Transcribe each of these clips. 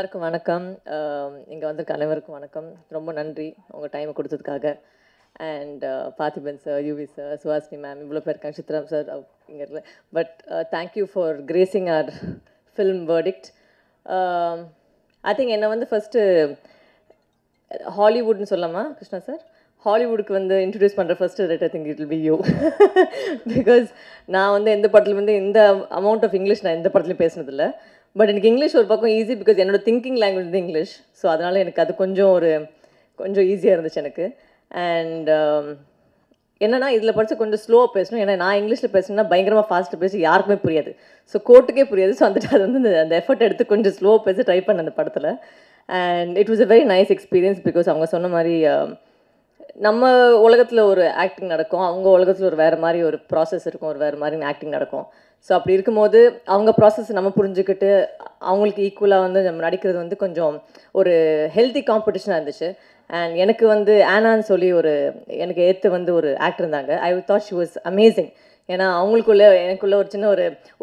எல்லாருக்கும் வணக்கம். இங்கே வந்திருக்க அனைவருக்கும் வணக்கம். ரொம்ப நன்றி உங்கள் டைமை கொடுத்ததுக்காக. And Parthiban sir, UV sir, Suhasini ma'am, இவ்வளோ பேர் இருக்காங்க, சித்ராம் சார் இங்கே இல்லை. But thank you for gracing our film verdict. I think என்னை வந்து ஃபஸ்ட்டு ஹாலிவுட்னு சொல்லாமா கிருஷ்ணா சார்? ஹாலிவுட்டுக்கு வந்து இன்ட்ரடியூஸ் பண்ணுற first rate I think it will be you. Because நான் வந்து எந்த படத்தில் வந்து இந்த அமௌண்ட் ஆஃப் இங்கிலீஷ் நான் எந்த படத்துலையும் பேசினதில்லை. பட் எனக்கு இங்கிலீஷ் ஒரு பக்கம் ஈஸி, பிகாஸ் என்னோடய திங்கிங் லாங்குவேஜ் வந்து இங்கிலீஷ். ஸோ அதனால் எனக்கு அது கொஞ்சம் ஈஸியாக இருந்துச்சு எனக்கு. அண்ட் என்னென்னா இதில் படித்து கொஞ்சம் ஸ்லோவாக பேசணும். ஏன்னா நான் இங்கிலீஷில் பேசணுன்னா பயங்கரமாக ஃபாஸ்ட்டாக பேசி யாருக்குமே புரியாது. ஸோ கோர்ட்டுக்கே புரியாது. ஸோ வந்துட்டு அது வந்து அந்த எஃபர்ட் எடுத்து கொஞ்சம் ஸ்லோவாக பேச ட்ரை பண்ணேன் அந்த படத்தில். And it was a very nice experience. Because அவங்க சொன்ன மாதிரி நம்ம உலகத்தில் ஒரு ஆக்டிங் நடக்கும், அவங்க உலகத்தில் ஒரு வேறு மாதிரி ஒரு ப்ராசஸ் இருக்கும், ஒரு வேறு மாதிரி ஆக்டிங் நடக்கும். ஸோ அப்படி இருக்கும்போது அவங்க ப்ராசஸ் நம்ம புரிஞ்சுக்கிட்டு அவங்களுக்கு ஈக்குவலாக வந்து நம்ம நடிக்கிறது வந்து கொஞ்சம் ஒரு ஹெல்த்தி காம்படிஷனாக இருந்துச்சு. அண்ட் எனக்கு வந்து ஆனான்னு சொல்லி எனக்கு ஏற்று வந்து ஒரு ஆக்டர் இருந்தாங்க. I thought she was amazing. ஏன்னா அவங்களுக்குள்ள எனக்குள்ள ஒரு சின்ன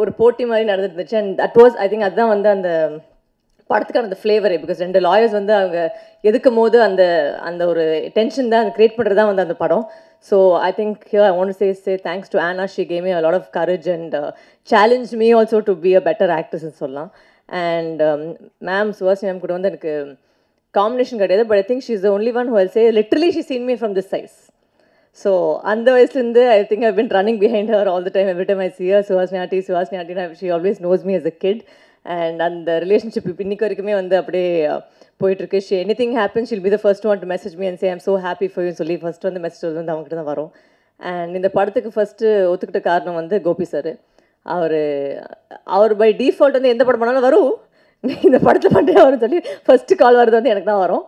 ஒரு போட்டி மாதிரி நடந்துருந்துச்சு. And that was I think அதுதான் வந்து அந்த படத்துக்கான அந்த ஃப்ளேவரே. பிகாஸ் 2 லாயர்ஸ் வந்து அவங்க எதுக்கும் போது அந்த ஒரு டென்ஷன் தான் கிரியேட் பண்ணுறது தான் வந்து அந்த படம். So I think here I want to say thanks to ஆனா. She gave me a lot of courage and challenge me also to be a better ஆக்ட்ரஸ்ன்னு சொல்லலாம். அண்ட் மேம் சுஹாசினி மேம் கூட வந்து எனக்கு காம்பினேஷன் கிடையாது. But I think she is the only one who will say literally she seen me from this size. So அந்த வயசுலேருந்து I think I been running behind her all the time. Every time I see her, Suhasini ஆண்டினா she always knows me as a kid. And அந்த relationship இப்போ இன்னைக்கு வரைக்குமே வந்து அப்படியே போயிட்டுருக்கு. She anything happen she'll be the first one to message me and say I'm so happy for you சொல்லி first வந்து மெசேஜ் வந்து அவங்ககிட்ட தான் வரும். அண்ட் இந்த படத்துக்கு ஃபஸ்ட்டு ஒத்துக்கிட்ட காரணம் வந்து கோபி சார். அவர் பை டிஃபால்ட் வந்து எந்த படம் பண்ணாலும் வரும், இந்த படத்தில் பண்ணிட்டே வரும்னு சொல்லி ஃபஸ்ட்டு கால் வருது வந்து எனக்கு தான் வரும்.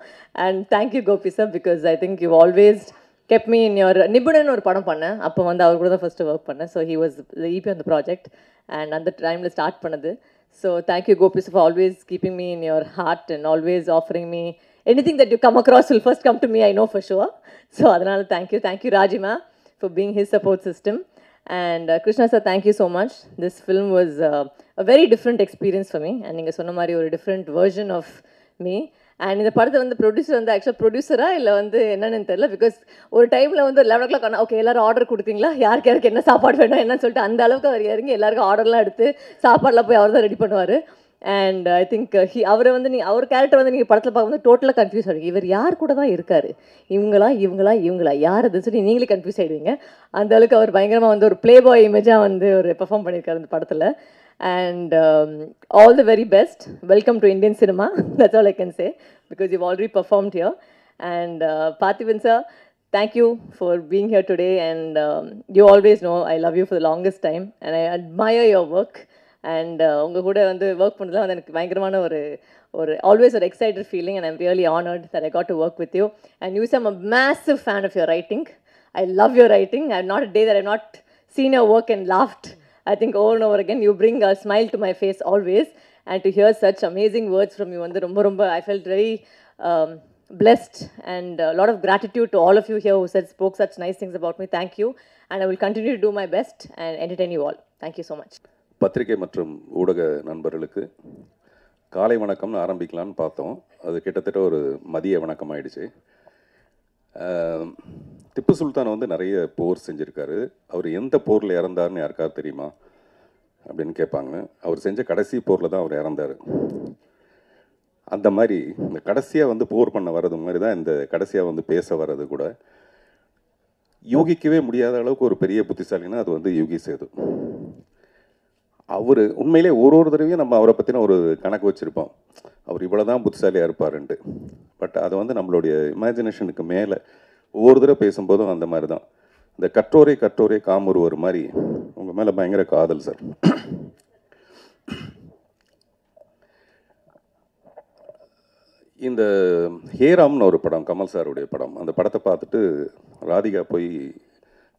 And thank you Gopi sir, because I think you always kept me in your Nibunan ஒரு படம் பண்ணேன். அப்போ வந்து அவர் கூட தான் ஃபஸ்ட்டு ஒர்க் பண்ணேன். So he was the EP on the project. And அந்த டைமில் ஸ்டார்ட் பண்ணது. So thank you Gopi for always keeping me in your heart and always offering me anything that you come across will first come to me, I know for sure. So adanal thank you Rajima for being his support system. And Krishna sir, thank you so much. This film was a very different experience for me, and neenga sonna mari or different version of me. And இந்த படத்தை வந்து producer வந்து ஆக்சுவலாக ப்ரொடியூசராக இல்லை வந்து என்னென்னு தெரியல. Because ஒரு டைமில் வந்து 11 o'clock ஆனால் ஓகே எல்லோரும் ஆர்டர் கொடுத்தீங்களா, யாருக்கு என்ன சாப்பாடு வேணும் என்னன்னு சொல்லிட்டு அந்த அளவுக்கு அவர் இறங்கி எல்லாருக்கும் ஆர்டர்லாம் எடுத்து சாப்பாடெலாம் போய் அவர் தான் ரெடி பண்ணுவார். அண்ட் ஐ திங்க் அவரை வந்து அவர் கேரக்டர் வந்து நீங்கள் படத்தில் பார்க்கும்போது டோட்டலாக கன்ஃபியூஸ் ஆகிடுங்க. இவர் யார் கூட தான் இருக்கார், இவங்களா யார் அதுன்னு சொல்லி நீங்களே கன்ஃபியூஸ் ஆகிடுவீங்க. அந்த அளவுக்கு அவர் பயங்கரமாக வந்து ஒரு ப்ளே பாய் இமேஜாக வந்து ஒரு பெர்ஃபார்ம் பண்ணியிருக்காரு இந்த படத்தில். And all the very best. Welcome to Indian cinema. That's all I can say, because you've already performed here. And Parthiban sir, thank you for being here today. And you always know I love you for the longest time, and I admire your work. And unga kuda vandu work pannadala vandu enakku பயங்கரமான ஒரு always an excited feeling, and I'm really honored that I got to work with you. And you say I'm a massive fan of your writing. I love your writing. I'm not a day that I've not seen your work and laughed. I think over and over again you bring a smile to my face always, and to hear such amazing words from you vandu romba I felt very blessed, and a lot of gratitude to all of you here who spoke such nice things about me. Thank you, and I will continue to do my best and entertain you all. Thank you so much. பத்திரிகை மற்றும் ஊடக நண்பர்களுக்கு காலை வணக்கம்னு ஆரம்பிக்கலான்னு பார்த்தோம். அது கிட்டத்தட்ட ஒரு மதிய வணக்கம் ஆயிடுச்சு. திப்பு சுல்தான் வந்து நிறைய போர் செஞ்சுருக்காரு. அவர் எந்த போரில் இறந்தாருன்னு யாருக்காவது தெரியுமா அப்படின்னு கேட்பாங்க. அவர் செஞ்ச கடைசி போரில் தான் அவர் இறந்தார். அந்த மாதிரி இந்த கடைசியாக வந்து போர் பண்ண வர்றது மாதிரி தான் இந்த கடைசியாக வந்து பேச வர்றது கூட. யூகிக்கவே முடியாத அளவுக்கு ஒரு பெரிய புத்திசாலின்னா அது வந்து யூகி சேது. அவர் உண்மையிலே ஒரு தடவையும் நம்ம அவரை பற்றின ஒரு கணக்கு வச்சுருப்போம், அவர் இவ்வளோ தான் புத்திசாலியாக இருப்பாருன்ட்டு. பட் அது வந்து நம்மளுடைய இமேஜினேஷனுக்கு மேலே ஒவ்வொரு தடவை பேசும்போதும் அந்த மாதிரி தான். இந்த கற்றோரே காமுறுவர் மாதிரி உங்கள் மேலே பயங்கர காதல் சார். இந்த ஹேராம்னு ஒரு படம், கமல் சாருடைய படம். அந்த படத்தை பார்த்துட்டு ராதிகா போய்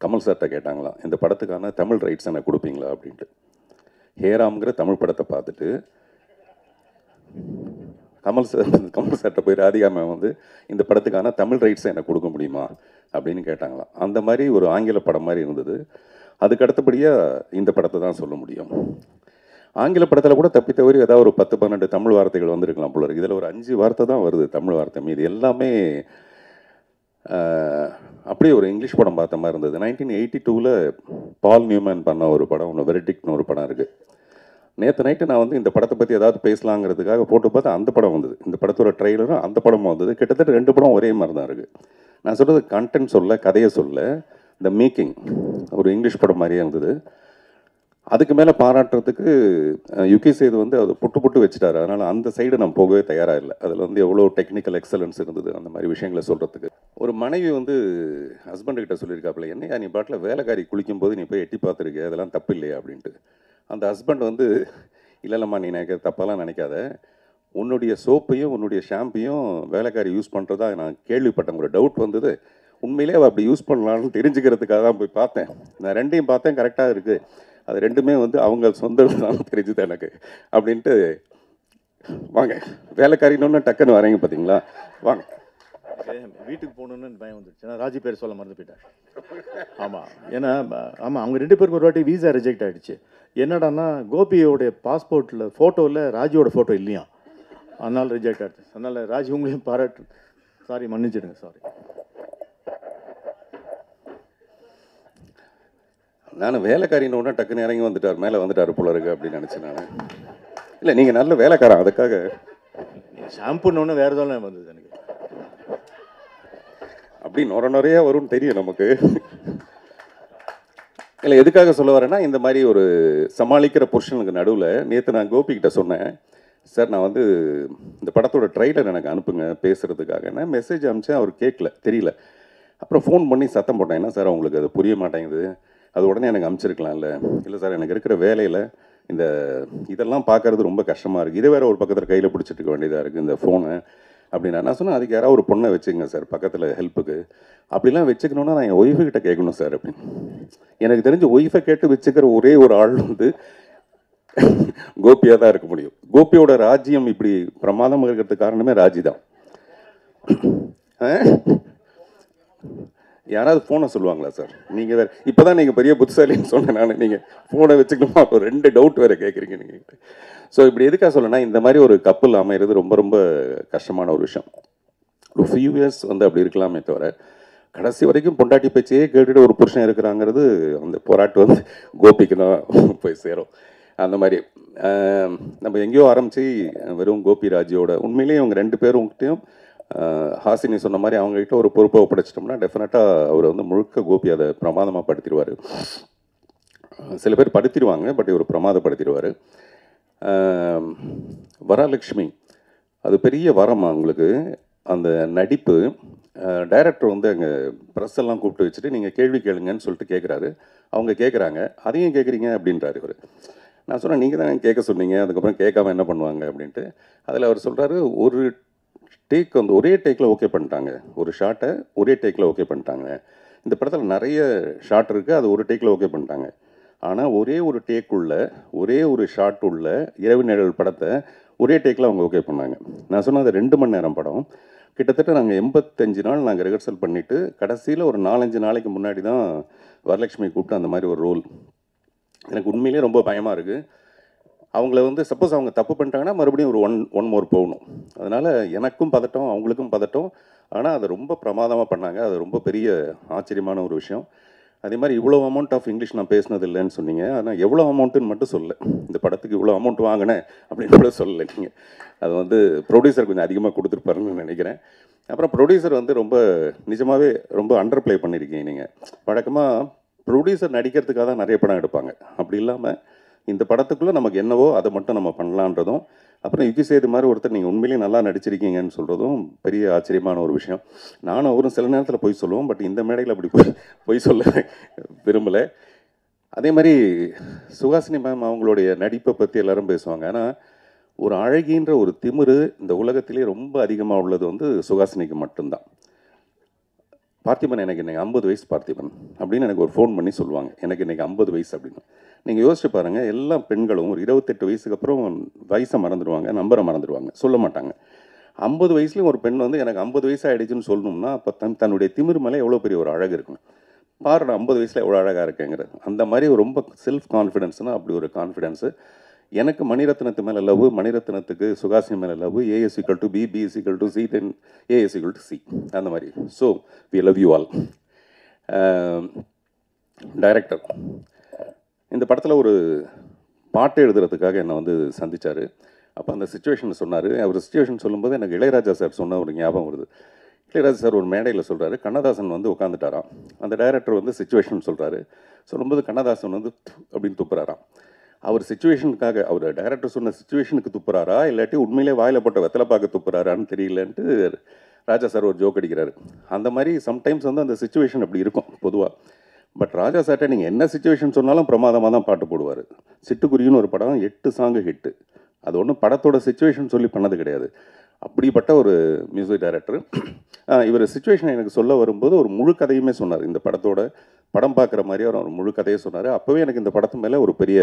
கமல் சார்கிட்ட கேட்டாங்களாம், இந்த படத்துக்கான தமிழ் ரைட்ஸ் எனக்கு கொடுப்பீங்களா அப்படின்ட்டு. ஹேராம்ங்கிற தமிழ் படத்தை பார்த்துட்டு கமல் சார்கிட்ட போய் ராதிகா மேம் வந்து இந்த படத்துக்கான தமிழ் ரைட்ஸை எனக்கு கொடுக்க முடியுமா அப்படின்னு கேட்டாங்களாம். அந்த மாதிரி ஒரு ஆங்கில படம் மாதிரி இருந்தது. அதுக்கு அடுத்தபடியாக இந்த படத்தை தான் சொல்ல முடியும். ஆங்கில படத்தில் கூட தப்பி தவறி ஏதாவது ஒரு 10-12 தமிழ் வார்த்தைகள் வந்திருக்கலாம் போல இருக்குது. இதில் ஒரு 5 வார்த்தை தான் வருது தமிழ் வார்த்தை, மீது எல்லாமே அப்படியே ஒரு இங்கிலீஷ் படம் பார்த்த மாதிரி இருந்தது. 1982ல் பால் நியூமேன் பண்ண ஒரு படம் ஒன்று, வெர்டிக்ட்னு ஒரு படம் இருக்குது. நேற்று நைட்டு நான் வந்து இந்த படத்தை பற்றி ஏதாவது பேசலாங்கிறதுக்காக போட்டு பார்த்தா அந்த படம் வந்தது. இந்த படத்தோட ட்ரெய்லரும் அந்த படமும் வந்தது. கிட்டத்தட்ட 2 படம் ஒரே மாதிரி தான் இருக்குது. நான் சொல்கிறது கண்டென்ட் சொல்ல, கதையை சொல்ல, இந்த மேக்கிங் ஒரு இங்கிலீஷ் படம் மாதிரியே இருந்தது. அதுக்கு மேலே பாராட்டுறதுக்கு யுகி சேது வந்து அது புட்டு வச்சுட்டாரு. அதனால் அந்த சைடு நான் போகவே தயாராக இல்லை. அதில் வந்து எவ்வளோ டெக்னிக்கல் எக்ஸலன்ஸ் இருந்தது அந்த மாதிரி விஷயங்களை சொல்கிறதுக்கு. ஒரு மனைவி வந்து ஹஸ்பண்டுக்கிட்ட சொல்லியிருக்காப்புல, என்னையா நீ பாட்டில் வேலைக்காரி குளிக்கும்போது நீ போய் எட்டி பார்த்துருக்க, அதெல்லாம் தப்பு இல்லையா அப்படின்ட்டு. அந்த ஹஸ்பண்ட் வந்து, இல்லைல்லம்மா நீ தப்பெல்லாம் நினைக்காத, உன்னுடைய சோப்பையும் உன்னுடைய ஷாம்பையும் வேலைக்காரி யூஸ் பண்ணுறதா நான் கேள்விப்பட்டேன், ஒரு டவுட் வந்தது, உண்மையிலே அவள் அப்படி யூஸ் பண்ணலான்னு தெரிஞ்சுக்கிறதுக்காக தான் போய் பார்த்தேன். நான் 2ஐயும் பார்த்தேன், கரெக்டாக இருக்குது. அது 2மே வந்து அவங்க சொந்தம் தெரிஞ்சுது எனக்கு அப்படின்ட்டு. வாங்க வேலைக்காரின்னு டக்குன்னு வரீங்க பார்த்தீங்களா, வாங்க. வீட்டுக்கு போகணுன்னு பயம் வந்துடுச்சு. நான் ராஜி பேர் சொல்ல மறந்து போயிட்டேன். ஆமாம், ஏன்னா ஆமாம் அவங்க 2 பேருக்கு ஒரு வாட்டி வீசா ரிஜெக்ட் ஆகிடுச்சு. என்னடான்னா கோபியோடைய பாஸ்போர்ட்டில் ஃபோட்டோவில் ராஜியோட ஃபோட்டோ இல்லையா, அதனால் ரிஜெக்ட் ஆகிடுச்சு. அதனால் ராஜி உங்களையும் பாராட்டு, சாரி மன்னிச்சிடுங்க, சாரி. நான் வேலைக்காரின்னு டக்குன்னு இறங்கி வந்துட்டார், மேலே வந்துட்டார் போல இருக்கு அப்படின்னு நினச்சேன் நான். இல்லை நீங்கள் நல்ல வேலைக்காரன், அதுக்காக. ஷாம்புன்னு வேறு எதாவது வந்தது எனக்கு. அப்படி நிறையா வரும்னு தெரியும் நமக்கு. இல்லை எதுக்காக சொல்ல வரேன்னா, இந்த மாதிரி ஒரு சமாளிக்கிற புருஷனுக்கு நடுவில் நேற்று நான் கோபிக்கிட்ட சொன்னேன், சார் நான் வந்து இந்த படத்தோட ட்ரைலர் எனக்கு அனுப்புங்க பேசுகிறதுக்காக. நான் மெசேஜ் அனுப்பிச்சேன், அவர் கேட்கல, தெரியல. அப்புறம் ஃபோன் பண்ணி சத்தம் போட்டேன், என்ன சார் உங்களுக்கு அது புரிய மாட்டேங்குது, அது உடனே எனக்கு அனுப்பிச்சிருக்கலாம்ல. இல்லை சார் எனக்கு இருக்கிற வேலையில் இந்த இதெல்லாம் பார்க்குறது ரொம்ப கஷ்டமாக இருக்குது, இதை வேறு ஒரு பக்கத்தில் கையில் பிடிச்சிட்டு இருக்க வேண்டியதாக இருக்குது இந்த ஃபோனை அப்படின்னா. நான் சொன்னேன், அதுக்கு யாராவது ஒரு பொண்ணை வச்சுங்க சார் பக்கத்தில் ஹெல்ப்புக்கு. அப்படிலாம் வச்சுக்கணுன்னா நான் என் ஒய்ஃபுக்கிட்ட கேட்கணும் சார் அப்படின்னு. எனக்கு தெரிஞ்ச ஒய்ஃபை கேட்டு வச்சுக்கிற ஒரே ஒரு ஆள் வந்து கோபியாக தான் இருக்க முடியும். கோபியோட ராஜ்யம் இப்படி பிரமாதமாக இருக்கிறதுக்கு காரணமே ராஜி தான். யாராவது ஃபோனை சொல்லுவாங்களா சார்? நீங்கள் வேறு இப்போ தான் நீங்கள் பெரிய புத்திசாலின்னு சொன்னேன் நான். நீங்கள் ஃபோனை வச்சுக்கணுமா, ஒரு 2 டவுட் வேறு கேட்குறீங்க நீங்கள். ஸோ இப்படி எதுக்காக சொல்லனா, இந்த மாதிரி ஒரு கப்பல் அமைகிறது ரொம்ப ரொம்ப கஷ்டமான ஒரு விஷயம். ஒரு ஃபியூ இயர்ஸ் வந்து அப்படி இருக்கலாமே தவிர, கடைசி வரைக்கும் பொண்டாட்டி பேச்சையே கேட்டுட்டு ஒரு புருஷன் இருக்கிறாங்கிறது அந்த போராட்டு வந்து கோபிக்கு தான் போய் சேரும். அந்த மாதிரி நம்ம எங்கேயோ ஆரம்பித்து வெறும் கோபி ராஜியோட உண்மையிலேயே இவங்க 2 பேருங்கிட்டையும் ஹாசினி சொன்ன மாதிரி அவங்ககிட்ட ஒரு பொறுப்பை ஒப்படைச்சிட்டோம்னா டெஃபினட்டாக அவர் வந்து முழுக்க கோபி அதை பிரமாதமாக படுத்திடுவார். சில பேர் படுத்திடுவாங்க, பட் இவர் பிரமாதப்படுத்திடுவார். வரலட்சுமி அது பெரிய வரம் அவங்களுக்கு. அந்த நடிப்பு டைரக்டர் வந்து அங்கே ப்ரெஸ் எல்லாம் கூப்பிட்டு வச்சுட்டு நீங்கள் கேள்வி கேளுங்கன்னு சொல்லிட்டு கேட்குறாரு. அவங்க கேட்குறாங்க, அதையும் கேட்குறீங்க அப்படின்றாரு இவர். நான் சொன்னேன், நீங்கள் தான் கேட்க சொன்னீங்க, அதுக்கப்புறம் கேட்காம என்ன பண்ணுவாங்க அப்படின்ட்டு. அதில் அவர் சொல்கிறாரு, ஒரு டேக் வந்து ஒரே டேக்கில் ஓகே பண்ணிட்டாங்க, ஒரு ஷாட்டை ஒரே டேக்கில் ஓகே பண்ணிட்டாங்க. இந்த படத்தில் நிறைய ஷாட் இருக்குது, அது ஒரு டேக்கில் ஓகே பண்ணிட்டாங்க. ஆனால் ஒரே ஒரு டேக்குள்ள ஒரே ஒரு ஷாட் உள்ள இரவு நிழல் படத்தை ஒரே டேக்கில் அவங்க ஓகே பண்ணாங்க. நான் சொன்னது 2 மணி நேரம் படம். கிட்டத்தட்ட நாங்கள் 85 நாள் நாங்கள் ரிஹர்சல் பண்ணிவிட்டு கடைசியில் ஒரு 4-5 நாளைக்கு முன்னாடி தான் வரலட்சுமி கூப்பிட்டு அந்த மாதிரி ஒரு ரோல். எனக்கு உண்மையிலேயே ரொம்ப பயமாக இருக்குது. அவங்கள வந்து சப்போஸ் அவங்க தப்பு பண்ணிட்டாங்கன்னா மறுபடியும் ஒரு ஒன் மோர் போகணும். அதனால் எனக்கும் பதட்டம், அவங்களுக்கும் பதட்டம். ஆனால் அதை ரொம்ப பிரமாதமாக பண்ணாங்க. அது ரொம்ப பெரிய ஆச்சரியமான ஒரு விஷயம். அதே மாதிரி இவ்வளோ அமௌண்ட் ஆஃப் இங்கிலீஷ் நான் பேசினது இல்லைன்னு சொன்னீங்க. ஆனால் எவ்வளோ அமௌண்ட்டுன்னு மட்டும் சொல்ல, இந்த படத்துக்கு இவ்வளோ அமௌண்ட் வாங்கினேன் அப்படின்னு கூட சொல்லலை நீங்கள். அது வந்து ப்ரொடியூசர் கொஞ்சம் அதிகமாக கொடுத்துருப்பாருன்னு நினைக்கிறேன். அப்புறம் ப்ரொடியூசர் வந்து ரொம்ப நிஜமாகவே ரொம்ப அண்டர் ப்ளே பண்ணியிருக்கீங்க நீங்கள். வழக்கமாக ப்ரொடியூசர் நடிக்கிறதுக்காக தான் நிறைய படம் எடுப்பாங்க. அப்படி இல்லாமல் இந்த படத்துக்குள்ளே நமக்கு என்னவோ அதை மட்டும் நம்ம பண்ணலான்றதும், அப்புறம் யுகி சேது மாதிரி ஒருத்தர் நீங்கள் உண்மையிலேயே நல்லா நடிச்சிருக்கீங்கன்னு சொல்கிறதும் பெரிய ஆச்சரியமான ஒரு விஷயம். நானும் அவரும் சில நேரத்தில் போய் சொல்லுவோம், பட் இந்த மேடையில் அப்படி போய் சொல்ல விரும்பலை. அதே மாதிரி சுஹாசினி மேம் அவங்களுடைய நடிப்பை பற்றி எல்லாரும் பேசுவாங்க. ஆனால் ஒரு அழகின்ற ஒரு திமிரு இந்த உலகத்திலே ரொம்ப அதிகமாக உள்ளது வந்து சுஹாசினிக்கு மட்டும்தான். பார்த்திபன் எனக்கு இன்றைக்கி 50 வயசு பார்த்திபன் அப்படின்னு எனக்கு ஒரு ஃபோன் பண்ணி சொல்லுவாங்க, எனக்கு இன்றைக்கி 50 வயசு அப்படின்னு. நீங்கள் யோசிச்சு பாருங்கள், எல்லா பெண்களும் ஒரு 28 வயசுக்கு அப்புறம் வயசை மறந்துடுவாங்க, நம்பரை மறந்துடுவாங்க, சொல்ல மாட்டாங்க. 50 வயசுலேயும் ஒரு பெண் வந்து எனக்கு 50 வயசு ஆகிடுச்சுன்னு சொல்லணும்னா அப்போ தன்னுடைய திமிர் மேலே எவ்வளோ பெரிய ஒரு அழகு இருக்கணும். பாரு நான் 50 வயசில் எவ்வளோ அழகாக இருக்கேங்கிறது. அந்த மாதிரி ரொம்ப செல்ஃப் கான்ஃபிடென்ஸ்னால் அப்படி ஒரு கான்ஃபிடென்ஸு. எனக்கு மணிரத்னத்து மேலே லவ், மணிரத்னத்துக்கு சுகாசினி மேலே love, A is equal to B, B is equal to C, then A is equal to C, அந்த மாதிரி. So we love you all. Director இந்த படத்தில் ஒரு பாட்டு எழுதுறதுக்காக என்னை வந்து சந்தித்தார். அப்போ அந்த சுச்சுவேஷன் சொன்னார். அவர் சுச்சுவேஷன் சொல்லும்போது எனக்கு இளையராஜா சார் சொன்ன ஒரு ஞாபகம் வருது. இளையராஜா சார் ஒரு மேடையில் சொல்கிறாரு, கண்ணதாசன் வந்து உட்காந்துட்டாராம். அந்த டைரக்டர் வந்து சுச்சுவேஷன் சொல்கிறாரு. சொல்லும்போது கண்ணதாசன் வந்து அப்படின்னு துப்புறாராம். அவர் சுச்சுவேஷனுக்காக, அவர் டைரக்டர் சொன்ன சுச்சுவேஷனுக்கு துப்புறாரா இல்லாட்டி உண்மையிலே வாயில் போட்ட வெத்தலை பார்க்க துப்புறாரான்னு தெரியலன்ட்டு ராஜா சார் ஒரு ஜோக் அடிக்கிறாரு. அந்த மாதிரி சம்டைம்ஸ் வந்து அந்த சுச்சுவேஷன் அப்படி இருக்கும் பொதுவாக. பட் ராஜா சார்ட்ட நீங்கள் என்ன சுச்சுவேஷன் சொன்னாலும் பிரமாதமாக தான் பாட்டு போடுவார். சிட்டுக்குருவின்னு ஒரு படம் 8 சாங்கு ஹிட்டு. அது ஒன்றும் படத்தோட சுச்சுவேஷன் சொல்லி பண்ணது கிடையாது. அப்படிப்பட்ட ஒரு மியூசிக் டைரக்டர். இவர் சுச்சுவேஷன் எனக்கு சொல்ல வரும்போது ஒரு முழு கதையுமே சொன்னார். இந்த படத்தோட படம் பார்க்குற மாதிரி அவர் முழு கதையை சொன்னார். அப்போவே எனக்கு இந்த படத்து மேலே ஒரு பெரிய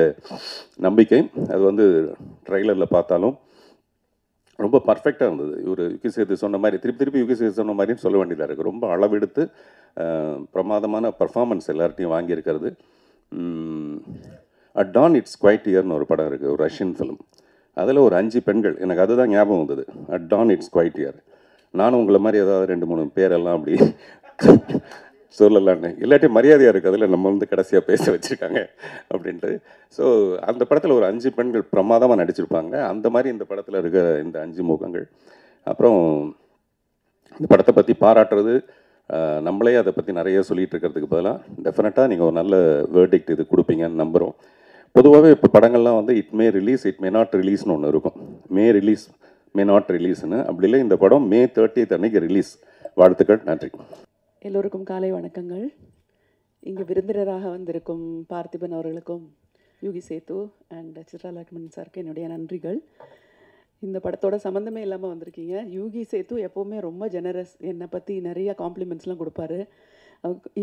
நம்பிக்கை. அது வந்து ட்ரைலரில் பார்த்தாலும் ரொம்ப பர்ஃபெக்டாக இருந்தது. இவர் யுகி சேது சொன்ன மாதிரி திருப்பி யுகி சேது சொன்ன மாதிரியும் சொல்ல வேண்டியதாக இருக்குது. ரொம்ப அளவெடுத்து பிரமாதமான பர்ஃபார்மன்ஸ் எல்லார்ட்டையும் வாங்கியிருக்கிறது. அட் டான் இட்ஸ் குவைட் இயர்னு ஒரு படம் இருக்குது, ஒரு ரஷ்யன் ஃபிலிம். அதில் ஒரு 5 பெண்கள், எனக்கு அதுதான் ஞாபகம் வந்தது. At dawn it's quite year. நானும் உங்களை மாதிரி ஏதாவது 2-3 பேரெல்லாம் அப்படி சொல்லலான்னு, இல்லாட்டி மரியாதையாக இருக்குது அதில் நம்ம வந்து கடைசியாக பேச வச்சுருக்காங்க அப்படின்ட்டு. ஸோ அந்த படத்தில் ஒரு 5 பெண்கள் பிரமாதமாக நடிச்சிருப்பாங்க. அந்த மாதிரி இந்த படத்தில் இருக்கிற இந்த 5 முகங்கள். அப்புறம் இந்த படத்தை பற்றி பாராட்டுறது, நம்மளே அதை பற்றி நிறைய சொல்லிகிட்டு இருக்கிறதுக்கு பதிலாக டெஃபினட்டாக நீங்கள் ஒரு நல்ல வேர்டிக்ட் இது கொடுப்பீங்கன்னு நம்புகிறோம். பொதுவாகவே இப்போ படங்கள்லாம் வந்து it may release, it may not ரிலீஸ்னு ஒன்று இருக்கும். மே ரிலீஸ், மே நாட் ரிலீஸ்னு. அப்படி இல்லை, இந்த படம் May 30th அன்னைக்கு ரிலீஸ். வாழ்த்துக்கள், நன்றி. எல்லோருக்கும் காலை வணக்கங்கள். இங்கே விருந்தினராக வந்திருக்கும் பார்த்திபன் அவர்களுக்கும், யுகி சேத்து அண்ட் சித்ரா லக்ஷ்மணன் சாருக்கு என்னுடைய நன்றிகள். இந்த படத்தோட சம்மந்தமே இல்லாமல் வந்திருக்கீங்க. யுகி சேத்து எப்போவுமே ரொம்ப ஜெனரஸ், என்னை பற்றி நிறைய காம்ப்ளிமெண்ட்ஸ்லாம் கொடுப்பாரு.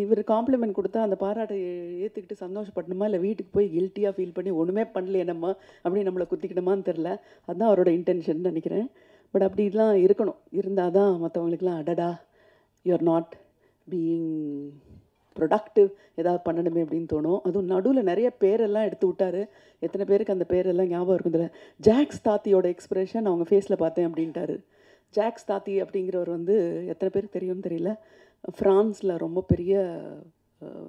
இவர் காம்ப்ளிமெண்ட் கொடுத்தா அந்த பாராட்டை ஏற்றுக்கிட்டு சந்தோஷப்படணுமா, இல்லை வீட்டுக்கு போய் கில்ட்டியாக ஃபீல் பண்ணி ஒன்றுமே பண்ணல என்னம்மா அப்படி நம்மளை குத்திக்கணுமான்னு தெரில. அதுதான் அவரோட இன்டென்ஷன் நினைக்கிறேன். பட் அப்படிலாம் இருக்கணும். இருந்தால் தான் மற்றவங்களுக்குலாம் அடடா யூஆர் நாட் பீயிங் ப்ரொடக்டிவ், ஏதாவது பண்ணணுமே அப்படின்னு தோணும். அதுவும் நடுவில் நிறைய பேரெல்லாம் எடுத்து விட்டார். எத்தனை பேருக்கு அந்த பேரெல்லாம் ஞாபகம் இருக்குதில்ல. ஜாக்ஸ் தாத்தியோட எக்ஸ்பிரஷன் அவங்க ஃபேஸில் பார்த்தேன் அப்படின்ட்டாரு. ஜாக்ஸ் தாத்தி அப்படிங்கிறவர் வந்து எத்தனை பேருக்கு தெரியும்னு தெரியல, ஃப்ரான்ஸில் ரொம்ப பெரிய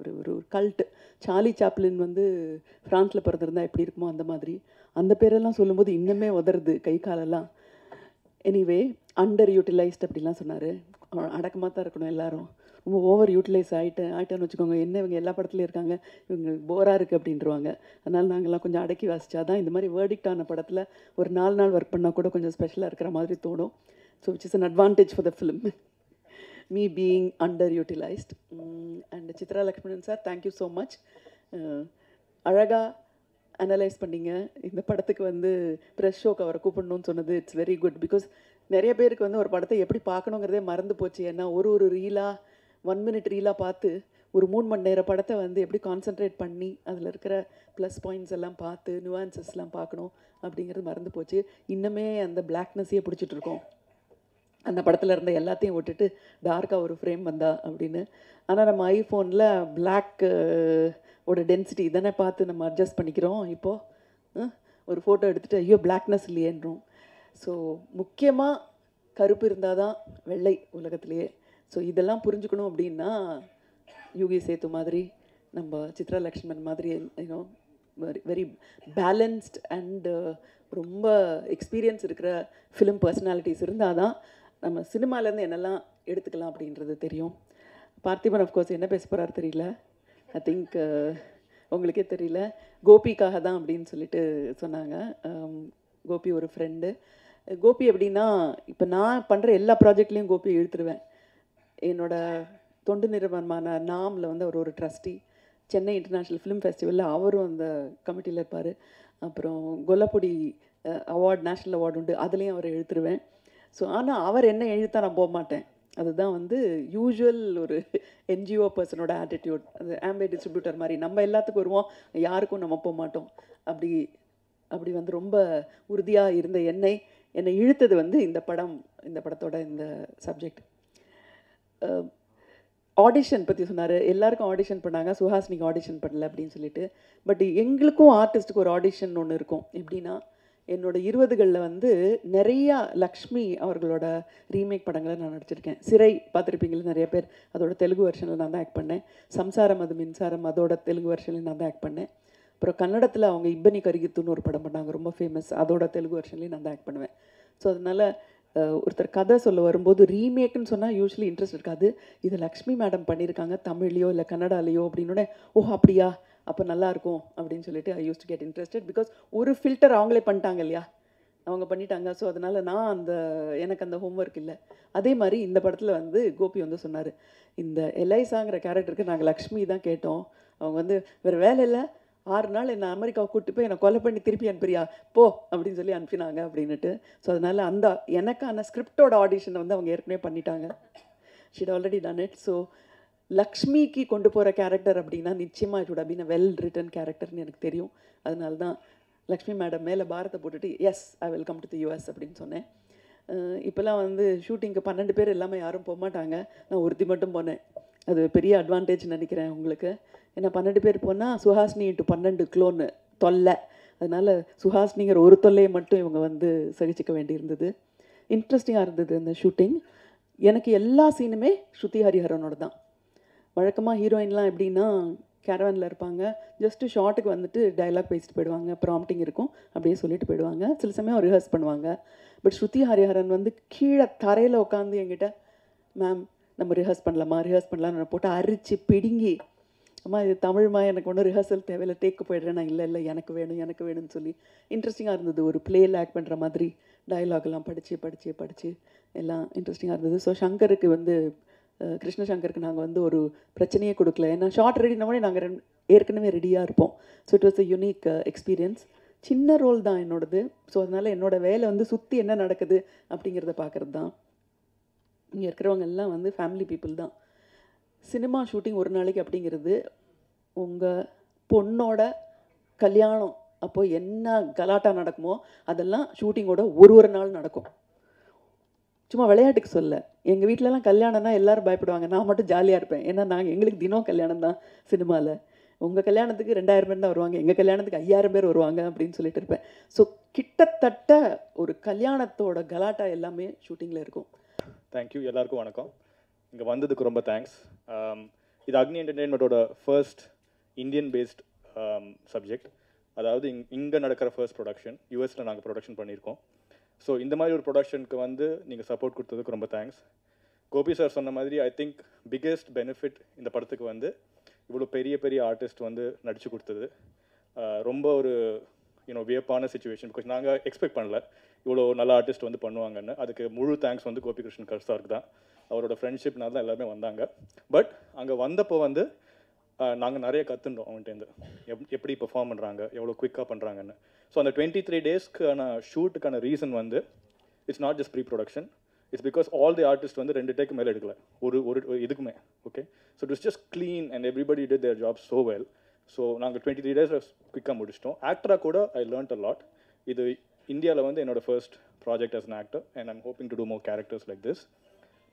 ஒரு கல்ட்டு. சார்லி சாப்ளின் வந்து ஃப்ரான்ஸில் பிறந்திருந்தா எப்படி இருக்குமோ அந்த மாதிரி. அந்த பேரெல்லாம் சொல்லும்போது இன்னுமே உதறுது கை காலெல்லாம். எனிவே, அண்டர் யூட்டிலைஸ்ட் அப்படிலாம் சொன்னார். அடக்கமாக தான் இருக்கணும் எல்லாரும். ரொம்ப ஓவர் யூட்டிலைஸ் ஆகிட்டேன்னு வச்சுக்கோங்க. என்ன இவங்க எல்லா படத்துலையும் இருக்காங்க, இவங்க போராக இருக்குது அப்படின்றவாங்க. அதனால் நாங்கள்லாம் கொஞ்சம் அடக்கி வாசிச்சா தான் இந்த மாதிரி வேர்டிக்டான படத்தில் ஒரு 4 நாள் ஒர்க் பண்ணால் கூட கொஞ்சம் ஸ்பெஷலாக இருக்கிற மாதிரி தோணும். So which is an advantage for the film, me being underutilized. And Chitra Lakshmanan sir, thank you so much. அழகாக அனலைஸ் பண்ணிங்க. இந்த படத்துக்கு வந்து ப்ரெஸ் ஷோக்கு அவரை கூப்பிடணும்னு சொன்னது இட்ஸ் வெரி குட். பிகாஸ் நிறைய பேருக்கு வந்து ஒரு படத்தை எப்படி பார்க்கணுங்கிறதே மறந்து போச்சு. ஏன்னா ஒரு ரீலாக 1 minute ரீலாக பார்த்து ஒரு 3 மணி நேர படத்தை வந்து எப்படி கான்சென்ட்ரேட் பண்ணி அதில் இருக்கிற ப்ளஸ் பாயிண்ட்ஸ் எல்லாம் பார்த்து நியூவான்சஸ்லாம் பார்க்கணும் அப்படிங்கிறது மறந்து போச்சு. இன்னுமே அந்த பிளாக்னஸையே பிடிச்சிட்ருக்கோம். அந்த படத்தில் இருந்த எல்லாத்தையும் விட்டுட்டு டார்க்காக ஒரு ஃப்ரேம் வந்தா அப்படின்னு. ஆனால் நம்ம ஐஃபோனில் பிளாக் ஓட டென்சிட்டி தானே பார்த்து நம்ம அட்ஜஸ்ட் பண்ணிக்கிறோம். இப்போது ஒரு ஃபோட்டோ எடுத்துகிட்டு ஐயோ பிளாக்னஸ் இல்லையேன்றோம். ஸோ முக்கியமாக கருப்பு இருந்தால் தான் வெள்ளை உலகத்திலேயே. ஸோ இதெல்லாம் புரிஞ்சுக்கணும் அப்படின்னா யுகி சேத்து மாதிரி, நம்ம சித்ரா லக்ஷ்மண் மாதிரி யூனோ வெரி பேலன்ஸ்ட் அண்டு ரொம்ப எக்ஸ்பீரியன்ஸ் இருக்கிற ஃபிலிம் பர்சனாலிட்டிஸ் இருந்தால் தான் நம்ம சினிமாலேருந்து என்னெல்லாம் எடுத்துக்கலாம் அப்படின்றது தெரியும். பார்த்திபன் அஃப்கோர்ஸ் என்ன பேச போகிறாரு தெரியல. ஐ திங்க் உங்களுக்கே தெரியல. கோபிக்காக தான் அப்படின்னு சொல்லிட்டு சொன்னாங்க. கோபி ஒரு ஃப்ரெண்டு. கோபி எப்படின்னா, இப்போ நான் பண்ணுற எல்லா ப்ராஜெக்ட்லேயும் கோபியை இழுத்துருவேன். என்னோடய தொண்டு நிறுவனமான நாமில் வந்து அவர் ஒரு ட்ரஸ்டி. சென்னை இன்டர்நேஷ்னல் ஃபிலிம் ஃபெஸ்டிவலில் அவரும் அந்த கமிட்டியில் இருப்பார். அப்புறம் கொல்லப்பொடி அவார்டு, நேஷ்னல் அவார்டு உண்டு, அதுலேயும் அவரை இழுத்துருவேன். ஸோ ஆனால் அவர் என்ன எழுத்தா நான் போக மாட்டேன். அதுதான் வந்து யூஷுவல் ஒரு என்ஜிஓ பர்சனோட ஆட்டிடியூட். அது ஆம்பே டிஸ்ட்ரிபியூட்டர் மாதிரி நம்ம எல்லாத்துக்கும் வருவோம், யாருக்கும் நம்ம போக மாட்டோம். அப்படி வந்து ரொம்ப உறுதியாக இருந்த என்னை இழுத்தது வந்து இந்த படத்தோட இந்த சப்ஜெக்ட். ஆடிஷன் பற்றி சொன்னார். எல்லாருக்கும் ஆடிஷன் பண்ணாங்க, சுஹாசினிக்கு ஆடிஷன் பண்ணல அப்படின்னு சொல்லிட்டு. பட் எங்களுக்கும் ஆர்டிஸ்ட்டுக்கு ஒரு ஆடிஷன் ஒன்று இருக்கும். எப்படின்னா, என்னோட 20களில் வந்து நிறையா லக்ஷ்மி அவர்களோட ரீமேக் படங்களை நான் நடிச்சிருக்கேன். சிறை பார்த்துருப்பீங்களா நிறைய பேர், அதோட தெலுங்கு வெர்ஷனில் நான் தான் ஆக்ட் பண்ணேன். சம்சாரம் அது மின்சாரம் அதோட தெலுங்கு வெர்ஷன்லையும் நான் தான் ஆக்ட் பண்ணேன். அப்புறம் கன்னடத்தில் அவங்க இப்பனி கரிகித்துன்னு ஒரு படம் பண்ணாங்க, ரொம்ப ஃபேமஸ், அதோட தெலுங்கு வெர்ஷன்லையும் நான் தான் ஆக்ட் பண்ணுவேன். ஸோ அதனால் ஒருத்தர் கதை சொல்ல வரும்போது ரீமேக்குன்னு சொன்னால் யூஸ்வலி இன்ட்ரெஸ்ட் இருக்காது. இது லக்ஷ்மி மேடம் பண்ணியிருக்காங்க தமிழ்லையோ இல்லை கன்னடாலேயோ அப்படின்னோடனே, ஓ அப்படியா, அப்போ நல்லாயிருக்கும் அப்படின்னு சொல்லிட்டு I use to get interested. Because ஒரு ஃபில்டர் அவங்களே பண்ணிட்டாங்க இல்லையா, அவங்க பண்ணிட்டாங்க. ஸோ அதனால் நான் எனக்கு அந்த ஹோம்ஒர்க் இல்லை. அதே மாதிரி இந்த படத்தில் வந்து கோபி வந்து சொன்னார், இந்த எலைசாங்கிற கேரக்டருக்கு நாங்கள் லக்ஷ்மி தான் கேட்டோம். அவங்க வந்து வேறு வேலை இல்லை, 6 நாள் என்னை அமெரிக்காவை கூப்பிட்டு போய் என்னை கொலை பண்ணி திருப்பி அனுப்புறியா போ அப்படின்னு சொல்லி அனுப்பினாங்க அப்படின்னுட்டு. ஸோ அதனால் அந்த எனக்கான ஸ்கிரிப்டோட ஆடிஷனை வந்து அவங்க ஏற்கனவே பண்ணிட்டாங்க. She'd already done it. So லக்ஷ்மிக்கு கொண்டு போகிற கேரக்டர் அப்படின்னா நிச்சயமாக it would have been a well written கேரக்டர்னு எனக்கு தெரியும். அதனால தான் லக்ஷ்மி மேடம் மேலே பாரத்தை போட்டுட்டு yes I will come to the US அப்படின்னு சொன்னேன். இப்போல்லாம் வந்து ஷூட்டிங்க்கு 12 பேர் இல்லாமல் யாரும் போக மாட்டாங்க. நான் ஒருத்தி மட்டும் போனேன். அது பெரிய அட்வான்டேஜ் நினைக்கிறேன் உங்களுக்கு. ஏன்னா 12 பேர் போனால் சுஹாசினி × 12 க்ளோன்னு தொல்லை. அதனால் சுஹாசினிங்கிற ஒரு தொல்லையை மட்டும் இவங்க வந்து சகிச்சிக்க வேண்டியிருந்தது. இன்ட்ரெஸ்டிங்காக இருந்தது அந்த ஷூட்டிங். எனக்கு எல்லா சீனுமே ஸ்ருதி ஹரிஹரனோட தான். வழக்கமாக ஹீரோயின்லாம் எப்படின்னா கேரவனில் இருப்பாங்க, ஜஸ்ட்டு ஷார்ட்டுக்கு வந்துட்டு டைலாக் பேசிட்டு போயிடுவாங்க, ப்ராம்ப்டிங் இருக்கும், அப்படியே சொல்லிட்டு போயிடுவாங்க. சில சமயம் ரிஹர்ஸ் பண்ணுவாங்க. பட் ஸ்ருதி ஹரிஹரன் வந்து கீழே தரையில் உட்காந்து என்கிட்ட, மேம் நம்ம ரிஹர்ஸ் பண்ணலாம்னு போட்டு அரிச்சு பிடுங்கி, அம்மா இது தமிழ்மா, எனக்கு ஒன்றும் ரிஹர்சல் தேவையில்லை, டேக்கு போய்டுறேன், நான் இல்லை எனக்கு வேணும்னு சொல்லி இன்ட்ரெஸ்டிங்காக இருந்தது. ஒரு பிளேயில் ஆக்ட் பண்ணுற மாதிரி டைலாக்லாம் படித்து எல்லாம் இன்ட்ரெஸ்டிங்காக இருந்தது. ஸோ சங்கருக்கு வந்து கிருஷ்ணசங்கருக்கு நாங்கள் வந்து ஒரு பிரச்சனையே கொடுக்கல. ஏன்னா ஷார்ட் ரெடினோடனே நாங்கள் ஏற்கனவே ரெடியாக இருப்போம். So it was a unique experience. சின்ன ரோல் தான் என்னோடது. ஸோ அதனால் என்னோடய வேலை வந்து சுற்றி என்ன நடக்குது அப்படிங்கிறத பார்க்குறது தான். இங்கே இருக்கிறவங்க எல்லாம் வந்து ஃபேமிலி பீப்புள் தான். சினிமா ஷூட்டிங் ஒரு நாளைக்கு அப்படிங்கிறது, உங்கள் பொண்ணோட கல்யாணம் அப்போது என்ன கலாட்டா நடக்குமோ அதெல்லாம் ஷூட்டிங்கோட ஒரு நாள் நடக்கும். சும்மா விளையாட்டுக்கு சொல்ல, எங்கள் வீட்டிலலாம் கல்யாணம்னா எல்லோரும் பயப்படுவாங்க, நான் மட்டும் ஜாலியாக இருப்பேன். ஏன்னா எங்களுக்கு தினம் கல்யாணம் தான் சினிமாவில். உங்கள் கல்யாணத்துக்கு 2000 பேர் தான் வருவாங்க, எங்கள் கல்யாணத்துக்கு 5000 பேர் வருவாங்க அப்படின்னு சொல்லிட்டு இருப்பேன். ஸோ கிட்டத்தட்ட ஒரு கல்யாணத்தோட கலாட்டா எல்லாமே ஷூட்டிங்கில் இருக்கும். தேங்க்யூ, எல்லாருக்கும் வணக்கம். இங்கே வந்ததுக்கு ரொம்ப தேங்க்ஸ். இது அக்னி என்டர்டெயின்மெண்ட்டோட ஃபர்ஸ்ட் இந்தியன் பேஸ்ட் சப்ஜெக்ட். அதாவது இங்கே நடக்கிற ஃபர்ஸ்ட் ப்ரொடக்ஷன். யூஎஸில் நாங்கள் ப்ரொடக்ஷன் பண்ணியிருக்கோம். ஸோ இந்த மாதிரி ஒரு ப்ரொடக்ஷனுக்கு வந்து நீங்கள் சப்போர்ட் கொடுத்ததுக்கு ரொம்ப தேங்க்ஸ். கோபி சார் சொன்ன மாதிரி ஐ திங்க் பிக்கெஸ்ட் பெனிஃபிட் இந்த படத்துக்கு வந்து இவ்வளோ பெரிய ஆர்டிஸ்ட் வந்து நடித்து கொடுத்தது. ரொம்ப ஒரு வியப்பான சுச்சுவேஷன். பிகாஸ் நாங்கள் எக்ஸ்பெக்ட் பண்ணல இவ்வளோ நல்ல ஆர்டிஸ்ட் வந்து பண்ணுவாங்கன்னு. அதுக்கு முழு தேங்க்ஸ் வந்து கோபிகிருஷ்ணன் சாருக்கு தான். அவரோட ஃப்ரெண்ட்ஷிப்னால தான் எல்லாருமே வந்தாங்க. பட் அங்கே வந்தப்போ வந்து நாங்கள் நிறைய கற்றுட்டோம் அவன்கிட்டேருந்து, எப்படி பெர்ஃபார்ம் பண்ணுறாங்க, எவ்வளோ குயிக்காக பண்ணுறாங்கன்னு. ஸோ அந்த 23 டேஸ்க்கான ஷூட்டுக்கான ரீசன் வந்து it's not just pre production, it's because all the artist வந்து 2 டேக்கு மேலே எடுக்கல ஒரு இதுக்குமே. Okay, so it is just clean and everybody did their job so well. So நாங்கள் 23 டேஸ் குயிக்காக முடிச்சிட்டோம். ஆக்டராக கூட ஐ லேர்ன்ட் அ லாட். இது இந்தியாவில் வந்து என்னோட first project as an actor and I'm hoping to do more characters like this.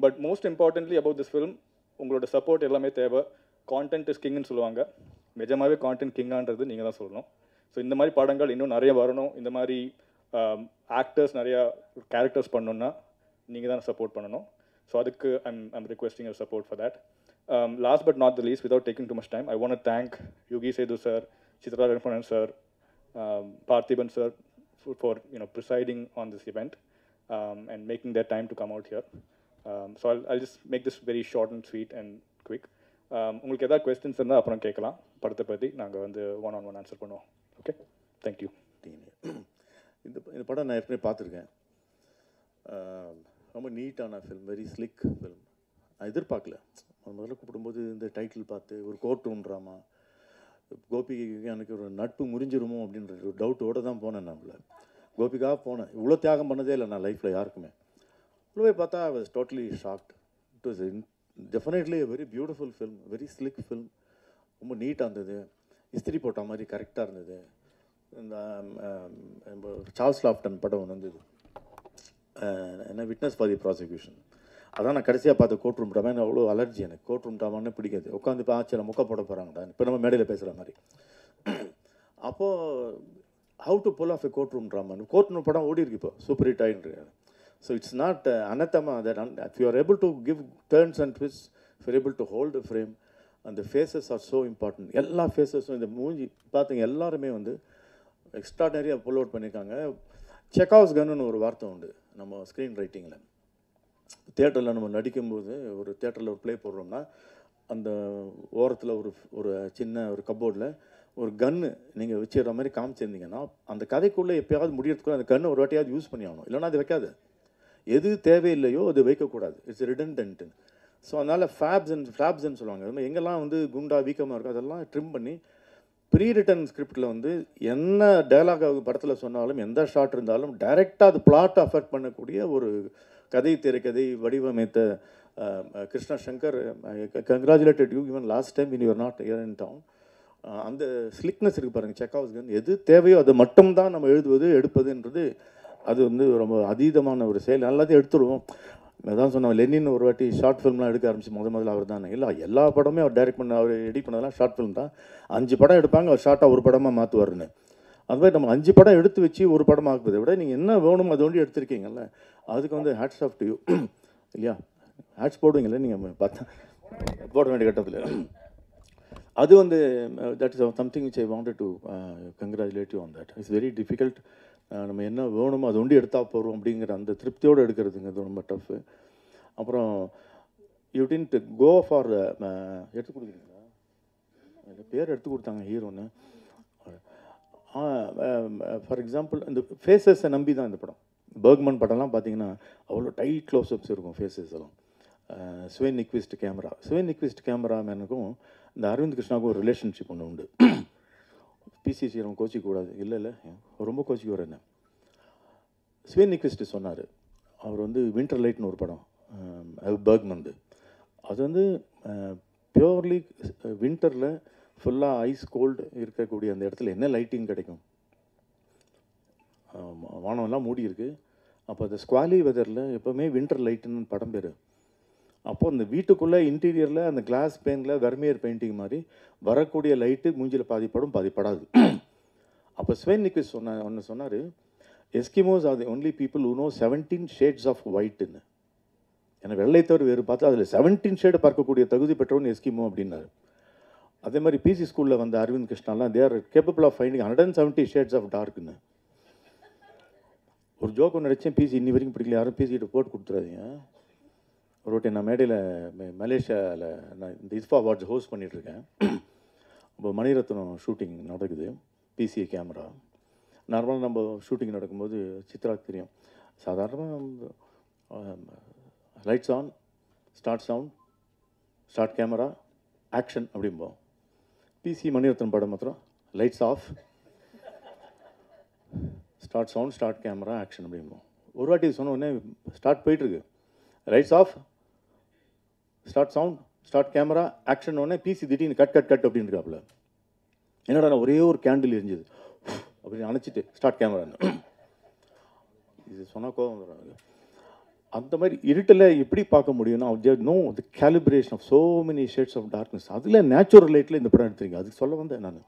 But most importantly about this film, உங்களோட சப்போர்ட் எல்லாமே தேவை. கான்டென்ட் இஸ் கிங்னு சொல்லுவாங்க. நிஜமாகவே கான்டென்ட் கிங்கான்றது நீங்கள் தான் சொல்லணும். ஸோ இந்த மாதிரி படங்கள் இன்னும் நிறைய வரணும். இந்த மாதிரி ஆக்டர்ஸ் நிறையா கேரக்டர்ஸ் பண்ணணுன்னா நீங்கள் தான் சப்போர்ட் பண்ணணும். ஸோ அதுக்கு I'm requesting your support for that. Last but not the least, without taking too much time, I want to thank Yogi Sethu sir, Chitra Lakshmanan sir, Parthiban sir for presiding on this event and making their time to come out here. So I'll just make this very short and sweet and quick. உங்களுக்கு ஏதாவது questions இருந்தால் அப்புறம் கேட்கலாம். படத்தை பற்றி நாங்கள் வந்து 1-on-1 answer பண்ணுவோம். Okay, thank you. இந்த படம் நான் ஏற்கனவே பார்த்துருக்கேன். ரொம்ப நீட்டான ஃபில்ம், வெரி ஸ்லிக் ஃபில்ம். நான் எதிர்பார்க்கல. முதல்ல கூப்பிடும்போது இந்த டைட்டில் பார்த்து ஒரு கோர்ட் ரூம் ட்ராமா, கோபிக்கு எனக்கு ஒரு நட்பு முறிஞ்சிருமோ அப்படின்ற ஒரு டவுட்டோடு தான் போனேன். நம்மள கோபிக்காக போனேன். இவ்வளோ தியாகம் பண்ணதே இல்லை நான் லைஃப்பில் யாருக்குமே. இவ்வளோ பார்த்தா I was totally shocked. It was definitely a very beautiful film, very slick film. ரொம்ப நீட்டாக இருந்தது, இஸ்திரி போட்ட மாதிரி கரெக்டாக இருந்தது. இந்த சார்ல்ஸ் லாஃப்டன் படம் ஒன்று இருந்தது, என்ன விட்னஸ் ஃபார் தி ப்ராசிக்யூஷன். அதான் நான் கடைசியாக பார்த்த கோர்ட் ரூம் ட்ராமா. எனக்கு அவ்வளோ அலர்ஜி, எனக்கு கோர்ட் ரூம் ட்ராமான்னு பிடிக்காது. உட்காந்து இப்போ ஆச்சில் முக்க போட போகிறாங்கடா, இப்போ நம்ம மேடையில் பேசுகிற மாதிரி. அப்போது how to pull off a courtroom ட்ராமான்னு கோர்ட் ரூம் படம் ஓடி இருக்கு இப்போ, சூப்பர் ஹிட் ஆகிட்டு. ஸோ இட்ஸ் நாட் அனத்தமா that if you are able to give turns and twist, if you're able to hold a frame, அந்த phases are so important. எல்லா ஃபேஸஸும் இந்த மூஞ்சி பார்த்தீங்க எல்லாருமே வந்து எக்ஸ்ட்ராடனரியாக புல் அவுட் பண்ணியிருக்காங்க. செக்காவ்ஸ் கன்னு ஒரு வார்த்தை உண்டு நம்ம ஸ்க்ரீன் ரைட்டிங்கில். தியேட்டரில் நம்ம நடிக்கும்போது ஒரு தியேட்டரில் ஒரு ப்ளே போடுறோம்னா அந்த ஓரத்தில் ஒரு சின்ன ஒரு கப்போர்டில் ஒரு கன்று நீங்கள் வச்சுக்கிற மாதிரி காமிச்சிருந்தீங்கன்னா அந்த கதைக்குள்ளே எப்போயாவது முடியறதுக்குள்ள அந்த கன்று ஒரு வாட்டியாவது யூஸ் பண்ணி ஆகணும், இல்லைனா அது வைக்காது. எது தேவையில்லையோ அது வைக்கக்கூடாது. It's redundant. ஸோ அதனால் ஃப்ளாப்ஸ்ன்னு சொல்லுவாங்க. அது மாதிரி எங்கெல்லாம் வந்து குண்டா வீக்கமாக இருக்கும் அதெல்லாம் ட்ரிம் பண்ணி ப்ரீ ரிட்டன் ஸ்கிரிப்டில் வந்து என்ன டைலாக் படத்தில் சொன்னாலும் எந்த ஷாட் இருந்தாலும் டைரெக்டாக அது பிளாட்டை அஃபெக்ட் பண்ணக்கூடிய ஒரு கதை திரைக்கதை வடிவமைத்த Krishna Shankar, congratulated you even last time in you're not here in town. அந்த ஸ்லிக்னஸ் இருக்குது பாருங்கள் செக்காவ்ஸ் கன். எது தேவையோ அது மட்டும்தான் நம்ம எழுதுவது எடுப்பதுன்றது அது வந்து ரொம்ப அதீதமான ஒரு செயல். எல்லாத்தையும் எடுத்துருவோம். அதான் சொன்னோம், லெனின் ஒரு வாட்டி ஷார்ட் ஃபிலிம்லாம் எடுக்க ஆரம்பிச்சு முதல்ல அவர் தானே. இல்லை எல்லா படமே அவர் டைரக்ட் பண்ண அவர் எடிட் பண்ணதெல்லாம் ஷார்ட் ஃபிலிம் தான். 5 படம் எடுப்பாங்க, அவர் ஷார்ட்டாக ஒரு படமாக மாற்றுவாருன்னு. அது மாதிரி நம்ம 5 படம் எடுத்து வச்சு ஒரு படம் ஆக்குவதை விட நீங்கள் என்ன வேணும் அது ஒண்டி எடுத்திருக்கீங்கல்ல, அதுக்கு வந்து ஹேட்ஸ் ஆஃப் டு யூ. இல்லையா, ஹேட்ஸ் போடுவீங்களே நீங்கள் பார்த்தா போட வேண்டிய கட்டத்தில். அது வந்து that is something which I wanted to congratulate you on that. It's very difficult. நம்ம என்ன வேணுமோ அது ஒண்டி எடுத்தால் போகிறோம் அப்படிங்கிற அந்த திருப்தியோடு எடுக்கிறதுங்க அது ரொம்ப டஃப்பு. அப்புறம் யூ டின்ட் கோ ஃபார் எடுத்து கொடுக்குறீங்களா, பேர் எடுத்து கொடுத்தாங்க ஹீரோன்னு. ஃபார் எக்ஸாம்பிள் இந்த ஃபேஸஸை நம்பி தான் இந்த படம். பர்க்மன் படம்லாம் பார்த்தீங்கன்னா அவ்வளோ டைட் க்ளோஸ்அப்ஸ் இருக்கும் ஃபேஸஸ் எல்லாம். ஸ்வேன் நிக்விஸ்ட் கேமராமேனுக்கும் இந்த அரவிந்த் கிருஷ்ணாவுக்கும் ஒரு ரிலேஷன்ஷிப் ஒன்று உண்டு. பிசிசி ரொம்ப கோச்சிக்கூடாது, இல்லை ரொம்ப கோச்சிக்கு வர என்ன. ஸ்வேன் நிக்விஸ்ட் சொன்னார், அவர் வந்து வின்டர் லைட்னு ஒரு படம் பர்க்மன்து. அது வந்து பியோர்லி வின்டரில் ஃபுல்லாக ஐஸ் கோல்டு இருக்கக்கூடிய அந்த இடத்துல என்ன லைட்டிங் கிடைக்கும், வானம்லாம் மூடி இருக்குது. அப்போ அந்த ஸ்குவாலி வெதரில் எப்போவுமே வின்டர் லைட்டுன்னு படம் பேர். அப்போது அந்த வீட்டுக்குள்ளே இன்டீரியரில் அந்த கிளாஸ் பெயிண்டில் வெர்மியர் பெயிண்டிங் மாதிரி வரக்கூடிய லைட்டு மூஞ்சியில் பாதிப்படும் பாதிப்படாது. அப்போ ஸ்வேன் நிக்விஸ்ட் ஒன்று சொன்னார், Eskimos are the only people who know 17 shades of ஒயிட்னு. ஏன்னா வெள்ளை தவிர வேறு பார்த்தா அதில் 17 ஷேடு பார்க்கக்கூடிய தகுதி பெற்றவன் எஸ்கிமோ அப்படின்னாரு. அதே மாதிரி பிசி ஸ்கூலில் வந்த அரவிந்த் கிருஷ்ணாலாம் they are capable of finding 170 shades of டார்க்னு. ஒரு ஜோக் ஒன்று நினச்சேன், பிசி இன்னி வரைக்கும் பிடிக்கல, யாரும் பிசிகிட்ட போட்டு கொடுத்துறாதீங்க. ஒரு வாட்டி நான் மேடையில் மலேசியாவில் நான் இந்த இஸ்ஃபா அவார்ட்ஸ் ஹோஸ்ட் பண்ணிகிட்ருக்கேன். இப்போ மணிரத்னம் ஷூட்டிங் நடக்குது, பிசிஏ கேமரா. நார்மலாக நம்ம ஷூட்டிங் நடக்கும்போது சித்ராக்கு தெரியும், சாதாரணமாக lights on, start sound, start camera, action அப்படிம்போம். பிசி மணிரத்னம் படம் மாத்திரம் lights off, start sound, start camera, action அப்படிம்போம். ஒரு வாட்டி சொன்ன உடனே ஸ்டார்ட் போயிட்டுருக்கு, lights off, start sound, start camera, action உடனே பிசி திடீர்னு கட் கட் கட் அப்படின்னு இருக்காப்புல. என்னடா நான் ஒரே ஒரு கேண்டில் எரிஞ்சுது அப்படின்னு அணைச்சிட்டு ஸ்டார்ட் கேமரான்னு இது சொன்னால் கோபம் வராங்க. அந்த மாதிரி இருட்டில் எப்படி பார்க்க முடியும்னா know the calibration of so many shades of darkness. அதில் நேச்சுரல் லைட்டில் இந்த படம் எடுத்துருக்கீங்க, அதுக்கு சொல்ல வந்தேன் நான்.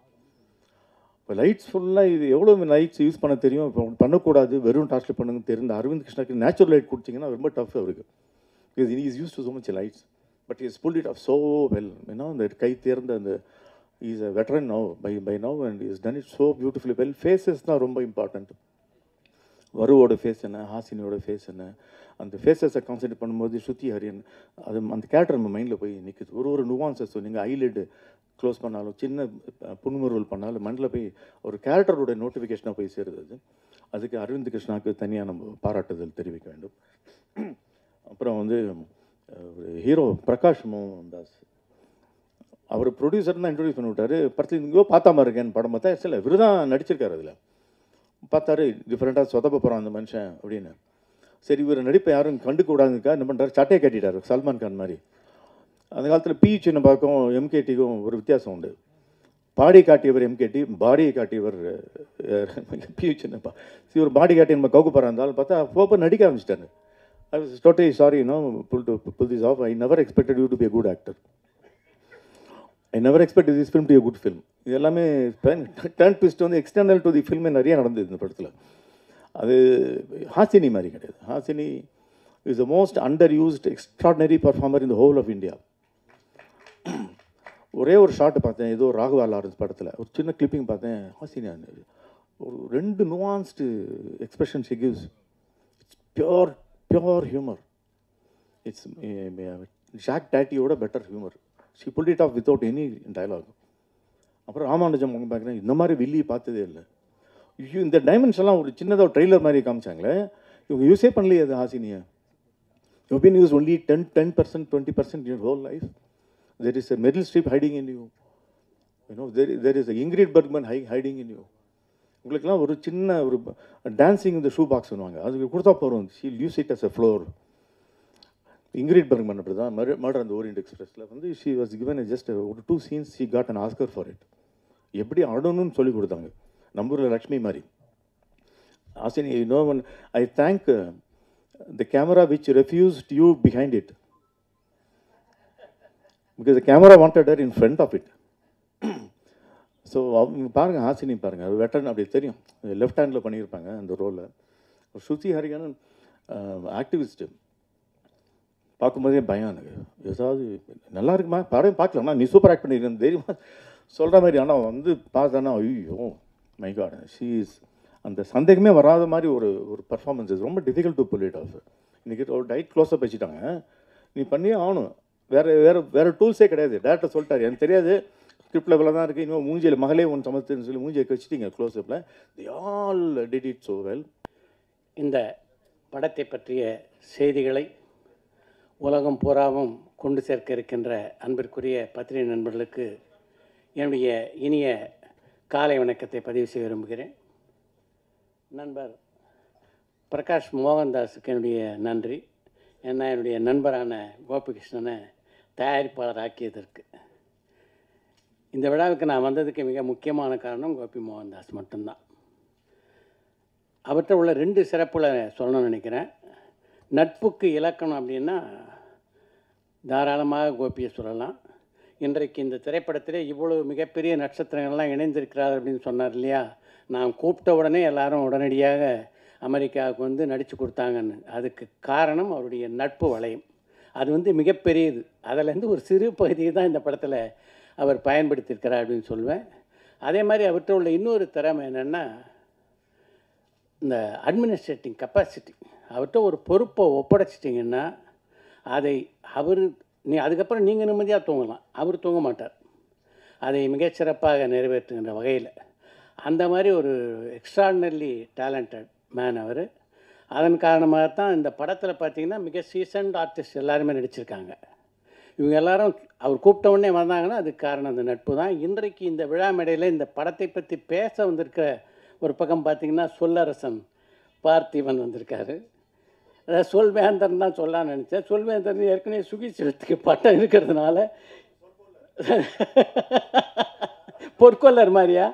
இப்போ லைட்ஸ் ஃபுல்லாக இது எவ்வளோ லைட்ஸ் யூஸ் பண்ண தெரியும், இப்போ பண்ணக்கூடாது வெறும் டார்ச்சில் பண்ணுங்கன்னு தெரிந்த அரவிந்த் கிருஷ்ணாக்கு நேச்சுரல் லைட் கொடுத்தீங்கன்னா ரொம்ப டஃப் அவருக்கு. Because is used to so much lights but is pulled it off so well. ஏன்னா அந்த கை தேர்ந்த அந்த is a veteran now by now and is done it so beautifully well. Faces தான் ரொம்ப இம்பார்ட்டண்ட். வருவோட ஃபேஸ் என்ன, ஹாசினியோட face என்ன, அந்த ஃபேஸஸை கான்சன்ட்ரேட் பண்ணும்போது ஸ்ருதி ஹரியன் அது அந்த கேரக்டர் நம்ம மைண்டில் போய் நிற்குது. ஒரு நுவான்சஸ் நீங்கள் ஐலிட் க்ளோஸ் பண்ணாலும் சின்ன புன்முறுவல் பண்ணாலும் மண்டில் போய் ஒரு கேரக்டரோட நோட்டிஃபிகேஷனாக போய் சேருது. அதுக்கு அரவிந்த் கிருஷ்ணாவுக்கு தனியாக நம்ம பாராட்டுதல் தெரிவிக்க வேண்டும். அப்புறம் வந்து ஒரு ஹீரோ பிரகாஷ் மோகன் தாஸ், அவர் ப்ரொடியூசர் தான் இன்ட்ரடியூஸ் பண்ணி விட்டார். படத்தில் இங்கேயோ பார்த்தா மாதிரி இருக்கேன்னு படம் பார்த்தா சில இவர் தான் நடிச்சிருக்காரு. அதில் பார்த்தாரு டிஃப்ரெண்ட்டாக சொதப்ப போகிறான் அந்த மனுஷன் அப்படின்னு. சரி இவர் நடிப்பை யாரும் கண்டுக்க கூடாதுக்கா என்ன பண்ணுறாரு, சட்டையை கட்டிட்டார் சல்மான் கான் மாதிரி. அந்த காலத்தில் பி சின்னப்பாக்கும் எம்கேடிக்கும் ஒரு வித்தியாசம் உண்டு. பாடி காட்டியவர் எம்கேடி, பாடியை காட்டியவர் பி சின்னப்பா. இவர் பாடி காட்டி நம்ம கவுக்கு போகிறா இருந்தாலும் பார்த்தா போப்போ நடிக்க ஆரம்பிச்சிட்டாரு. I was totally sorry, to pull this off. I never expected you to be a good actor. I never expected this film to be a good film. இது எல்லாமே டர்ன் ட்விஸ்ட் வந்து எக்ஸ்டர்னல் டு தி ஃபில்மே நிறைய நடந்தது இந்த படத்தில். அது ஹாசினி மாதிரி கிடையாது. Hasini is the most under used extraordinary performer in the whole of India. ஒரே ஒரு ஷாட்டு பார்த்தேன், ஏதோ ராகவா லாரன்ஸ் படத்தில் ஒரு சின்ன கிளிப்பிங் பார்த்தேன். ஹாசினி ஒரு 2 nuanced expression she gives. It's pure humour. It's Jacques டாட்டியோட better humour. She pulled it off without any dialogue. அப்புறம் ராமானுஜம் பார்க்குறேன், இந்த மாதிரி வில்லி பார்த்ததே இல்லை. இந்த டைமென்ஷன்லாம் ஒரு சின்னதாக ட்ரெய்லர் மாதிரி காமிச்சாங்களே, இவங்க யூஸே பண்ணலையே அது ஹாசினியை. You been use only 10% 20% in your whole life. There is a Meryl Streep hiding in you. There is a Ingrid Bergman hiding in you. உங்களுக்குலாம் ஒரு சின்ன ஒரு டான்சிங் இந்த ஷூ பாக்ஸ் பண்ணுவாங்க, அதுக்கு கொடுத்தா போகிறோம். She'll use it as a floor. Ingrid Bergman அப்படி தான் மர்டர் அந்த ஓரியன்ட் எக்ஸ்பிரஸில் வந்து ஷி வாஸ் கிவன் ஜஸ்ட் ஒரு 2 scenes she got an Oscar for it. எப்படி ஆடணும்னு சொல்லி கொடுத்தாங்க, நம்பூரில் லக்ஷ்மி மாதிரி. Hasini, one I thank the camera which refused you behind it, because the camera wanted her in front of it. So அவங்க பாருங்கள், ஹாசினி பாருங்கள், அது வெட்டர்ன் அப்படி தெரியும். லெஃப்ட் ஹேண்டில் பண்ணியிருப்பாங்க அந்த ரோலில். ஸ்ருதி ஹரிகரன் ஆக்டிவிஸ்ட்டு, பார்க்கும்போதே பயம் எனக்கு. ஏதாவது நல்லா இருக்குமா படம் பார்க்கலாமா, நீ சூப்பர் ஆக்ட் பண்ணியிருக்கேன் தெரியுமா சொல்கிற மாதிரி. ஆனால் வந்து பார்த்தானா ஐயோ மை காட், ஷீ இஸ் அந்த சந்தேகமே வராத மாதிரி ஒரு பர்ஃபார்மன்ஸ். இஸ் ரொம்ப difficult to pull it off. இன்றைக்கி ஒரு டைட் க்ளோஸ்அப் வச்சுட்டாங்க, நீ பண்ணியே ஆகணும். வேறு டூல்ஸே கிடையாது. டேரக்டர் சொல்லிட்டார், எனக்கு தெரியாது ஸ்கிரிப்ட் லெவலில் தான் இருக்குது, இன்னும் மூஞ்சியில் மகளே ஒன்று சமத்துன்னு சொல்லி மூஞ்சியை வச்சுட்டிங்க க்ளோஸ்அப்பில். They all did it so well. இந்த படத்தை பற்றிய செய்திகளை உலகம் பூராவும் கொண்டு சேர்க்க இருக்கின்ற அன்பிற்குரிய பத்திரிகை நண்பர்களுக்கு என்னுடைய இனிய காலை வணக்கத்தை பதிவு செய்ய விரும்புகிறேன். நண்பர் பிரகாஷ் மோகன்தாஸுக்கு என்னுடைய நன்றி. ஏன்னா என்னுடைய நண்பரான கோபிகிருஷ்ணனை தயாரிப்பாளர் ஆக்கியதற்கு. இந்த விழாவுக்கு நான் வந்ததுக்கு மிக முக்கியமான காரணம் கோபி மோகன்தாஸ் மட்டும்தான். அவற்றை உள்ள 2 சிறப்புகளை சொல்லணும்னு நினைக்கிறேன். நட்புக்கு இலக்கணம் அப்படின்னா தாராளமாக கோபியை சொல்லலாம். இன்றைக்கு இந்த திரைப்படத்திலே இவ்வளவு மிகப்பெரிய நட்சத்திரங்கள்லாம் இணைந்திருக்கிறார் அப்படின்னு சொன்னார் இல்லையா. நான் கூப்பிட்ட உடனே எல்லாரும் உடனடியாக அமெரிக்காவுக்கு வந்து நடித்து கொடுத்தாங்கன்னு. அதுக்கு காரணம் அவருடைய நட்பு வளையம். அது வந்து மிகப்பெரியது. அதிலேருந்து ஒரு சிறு பகுதியை தான் இந்த படத்தில் அவர் பயன்படுத்தியிருக்கிறார் அப்படின்னு சொல்லுவேன். அதே மாதிரி அவர்கிட்ட உள்ள இன்னொரு திறமை என்னென்னா இந்த அட்மினிஸ்ட்ரேட்டிங் கெப்பாசிட்டி. அவர்கிட்ட ஒரு பொறுப்பை ஒப்படைச்சிட்டிங்கன்னா அதை அதுக்கப்புறம் நீங்கள் நிம்மதியாக தூங்கலாம், அவர் தூங்க மாட்டார். அதை மிகச்சிறப்பாக நிறைவேற்றுகின்ற வகையில் அந்த மாதிரி ஒரு எக்ஸ்ட்ராடினரிலி டேலண்டட் மேன் அவர். அதன் காரணமாகத்தான் இந்த படத்தில் பார்த்திங்கன்னா மிக சீசன்ட் ஆர்டிஸ்ட் எல்லாருமே நடிச்சிருக்காங்க. இவங்க எல்லாரும் அவர் கூப்பிட்ட உடனே வந்தாங்கன்னா அதுக்கு காரணம் அந்த நட்பு தான். இன்றைக்கு இந்த விழா மேடையில் இந்த படத்தை பற்றி பேச வந்திருக்கிற ஒரு பக்கம் பார்த்திங்கன்னா சொல்லரசன் பார்த்திபன் வந்திருக்காரு. அதாவது சொல்வேந்தன் தான் சொல்லலான்னு நினச்சேன். சொல்வேந்தன் ஏற்கனவே சுகிசிவத்துக்கு பட்டம் இருக்கிறதுனால பொற்கொள்ளர் மாதிரியா.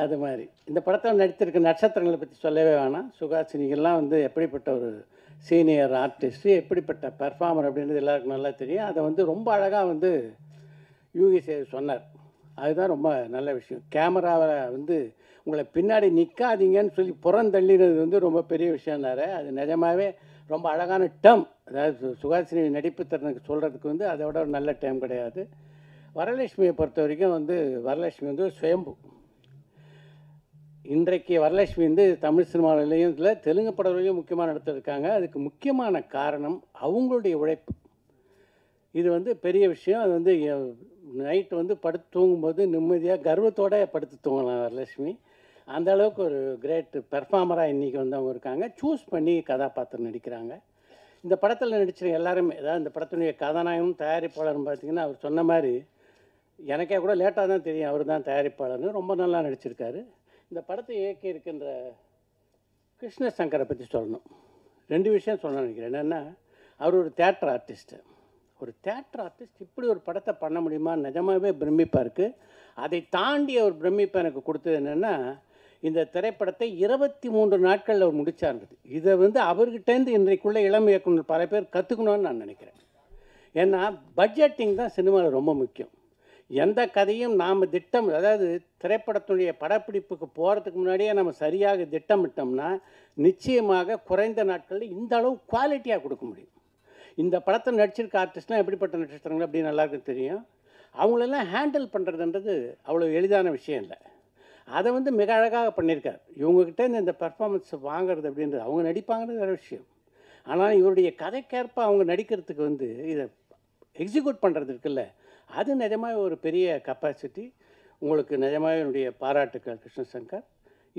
அது மாதிரி இந்த படத்தில் நடித்திருக்க நட்சத்திரங்களை பற்றி சொல்லவே வேணாம். சுகாசினிகள்லாம் வந்து எப்படிப்பட்ட ஒரு சீனியர் ஆர்டிஸ்ட்டு, எப்படிப்பட்ட பெர்ஃபார்மர் அப்படின்றது எல்லாருக்கும் நல்லா தெரியும். அதை வந்து ரொம்ப அழகாக வந்து யூகி சொன்னார். அதுதான் ரொம்ப நல்ல விஷயம். கேமராவை வந்து உங்களை பின்னாடி நிற்காதீங்கன்னு சொல்லி புறந்தள்ளினது வந்து ரொம்ப பெரிய விஷயம்னாரு. அது நிஜமாகவே ரொம்ப அழகான டேர்ம். அதாவது சுகாசினி நடிப்பு திறனுக்கு சொல்கிறதுக்கு வந்து அதை விட ஒரு நல்ல டைம் கிடையாது. வரலட்சுமியை பொறுத்த வரைக்கும் வந்து வரலட்சுமி வந்து சுயம்பு. இன்றைக்கு வரலட்சுமி வந்து தமிழ் சினிமாவிலையும் இல்லை தெலுங்கு படங்களையும் முக்கியமாக நடத்திருக்காங்க. அதுக்கு முக்கியமான காரணம் அவங்களுடைய உழைப்பு. இது வந்து பெரிய விஷயம். அது வந்து நைட்டு வந்து படுத்து தூங்கும்போது நிம்மதியாக கர்வத்தோடு படுத்து தூங்கலாம் வரலட்சுமி. அந்த அளவுக்கு ஒரு கிரேட் பெர்ஃபார்மராக இன்றைக்கி வந்து அவங்க இருக்காங்க. சூஸ் பண்ணி கதாபாத்திரம் நடிக்கிறாங்க. இந்த படத்தில் நடிச்சிருக்க எல்லாருமே, அதாவது இந்த படத்தினுடைய கதாநாயகமும் தயாரிப்பாளரும் பார்த்திங்கன்னா அவர் சொன்ன மாதிரி எனக்கே கூட லேட்டாக தான் தெரியும் அவர் தான் தயாரிப்பாளர்னு. ரொம்ப நல்லா நடிச்சிருக்காரு. இந்த படத்தை இயக்கி இருக்கின்ற கிருஷ்ணசங்கரை பற்றி சொல்லணும். 2 விஷயம் சொல்ல நினைக்கிறேன். என்னென்னா அவர் ஒரு தியேட்டர் ஆர்டிஸ்ட்டு. ஒரு தியேட்டர் ஆர்டிஸ்ட் இப்படி ஒரு படத்தை பண்ண முடியுமா, நிஜமாகவே பிரமிப்பாக இருக்குது. அதை தாண்டி அவர் பிரமிப்பை எனக்கு கொடுத்தது என்னென்னா இந்த திரைப்படத்தை 23 நாட்களில் அவர் முடிச்சார்ன்றது. இதை வந்து அவர்கிட்டேருந்து இன்றைக்குள்ள இளம் இயக்குனர் பல பேர் கற்றுக்கணும்னு நான் நினைக்கிறேன். ஏன்னா பட்ஜெட்டிங் தான் சினிமாவில் ரொம்ப முக்கியம். எந்த கதையும் நாம் அதாவது திரைப்படத்துடைய படப்பிடிப்புக்கு போகிறதுக்கு முன்னாடியே நம்ம சரியாக திட்டமிட்டோம்னா நிச்சயமாக குறைந்த நாட்களில் இந்த அளவு குவாலிட்டியாக கொடுக்க முடியும். இந்த படத்தை நடிச்சிருக்க ஆர்டிஸ்ட்லாம் எப்படிப்பட்ட நட்சத்திரங்கள் அப்படின்னு எல்லாருக்கும் தெரியும். அவங்களெல்லாம் ஹேண்டில் பண்ணுறதுன்றது அவ்வளோ எளிதான விஷயம் இல்லை. அதை வந்து மிக அழகாக பண்ணியிருக்கார். இவங்ககிட்ட இந்த பெர்ஃபார்மன்ஸை வாங்கிறது அப்படின்றது, அவங்க நடிப்பாங்கிறது வேறு விஷயம். ஆனால் இவருடைய கதைக்கேற்ப அவங்க நடிக்கிறதுக்கு வந்து இதை எக்ஸிக்யூட் பண்ணுறது இருக்குல்ல, அது நிஜமாக ஒரு பெரிய கெப்பாசிட்டி. உங்களுக்கு நிஜமாக என்னுடைய பாராட்டுக்கள் கிருஷ்ணசங்கர்.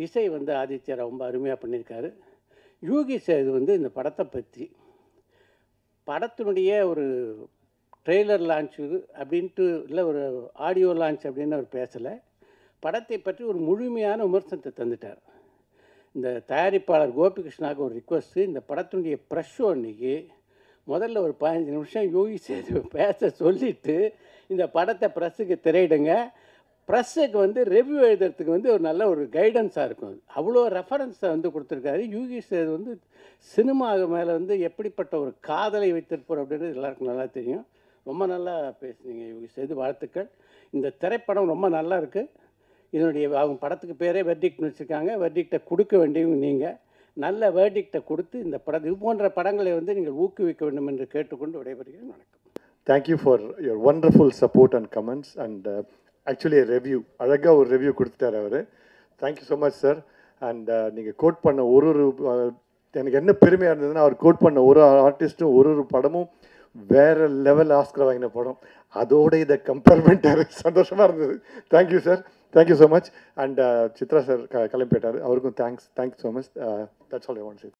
இசை வந்து ஆதித்யா ரொம்ப அருமையாக பண்ணியிருக்காரு. யூகி சேது வந்து இந்த படத்தை பற்றி படத்தினுடைய ஒரு ட்ரெய்லர் லான்ச்சு அப்படின்ட்டு இல்லை, ஒரு ஆடியோ லான்ச் அப்படின்னு அவர் பேசலை. படத்தை பற்றி ஒரு முழுமையான விமர்சனத்தை தந்துட்டார். இந்த தயாரிப்பாளர் கோபிகிருஷ்ணாவுக்கு ஒரு ரிக்வஸ்ட்டு, இந்த படத்தினுடைய ப்ரெஷ் ஷோ அன்றைக்கி முதல்ல ஒரு 15 நிமிஷம் யூகி சேது பேச சொல்லிவிட்டு இந்த படத்தை ப்ரெஸ்ஸுக்கு திரையிடுங்க, ப்ரெஸ்ஸுக்கு வந்து ரிவ்யூ எழுதுறதுக்கு வந்து ஒரு நல்ல ஒரு கைடன்ஸாக இருக்கும். அவ்வளோ ரெஃபரன்ஸை வந்து கொடுத்துருக்காரு. யூகி சேது வந்து சினிமா மேலே வந்து எப்படிப்பட்ட ஒரு காதலை வைத்திருப்பார் அப்படின்றது எல்லாருக்கும் நல்லா தெரியும். ரொம்ப நல்லா பேசுனீங்க யூகி சேது, வாழ்த்துக்கள். இந்த திரைப்படம் ரொம்ப நல்லா இருக்குது. இதனுடைய அவங்க படத்துக்கு பேரே வெர்டிக்ட்னு வச்சுருக்காங்க. வெர்டிக்டை கொடுக்க வேண்டியவங்க நீங்கள். நல்ல வேர்டிக்டை கொடுத்து இந்த படம் இது போன்ற படங்களை வந்து நீங்கள் ஊக்குவிக்க வேண்டும் என்று கேட்டுக்கொண்டு விடைபெறுகிறேன். வணக்கம். Thank you for your wonderful support and comments and actually a review. அழகாக ஒரு ரிவ்யூ கொடுத்துட்டார் அவர். Thank you so much sir. And நீங்கள் கோட் பண்ண ஒரு எனக்கு என்ன பெருமையாக இருந்ததுன்னா, அவர் கோட் பண்ண ஒரு ஆர்டிஸ்ட்டும் ஒரு படமும் வேறு லெவல் ஆஸ்கர் வாங்கின படம். அதோட இதை கம்பேர் பண்ணிட்டார். சந்தோஷமாக இருந்தது. Thank you sir, thank you so much. And Chitra sir கிளம்பிட்டார், அவருக்கும் thanks so much. That's all I want to say.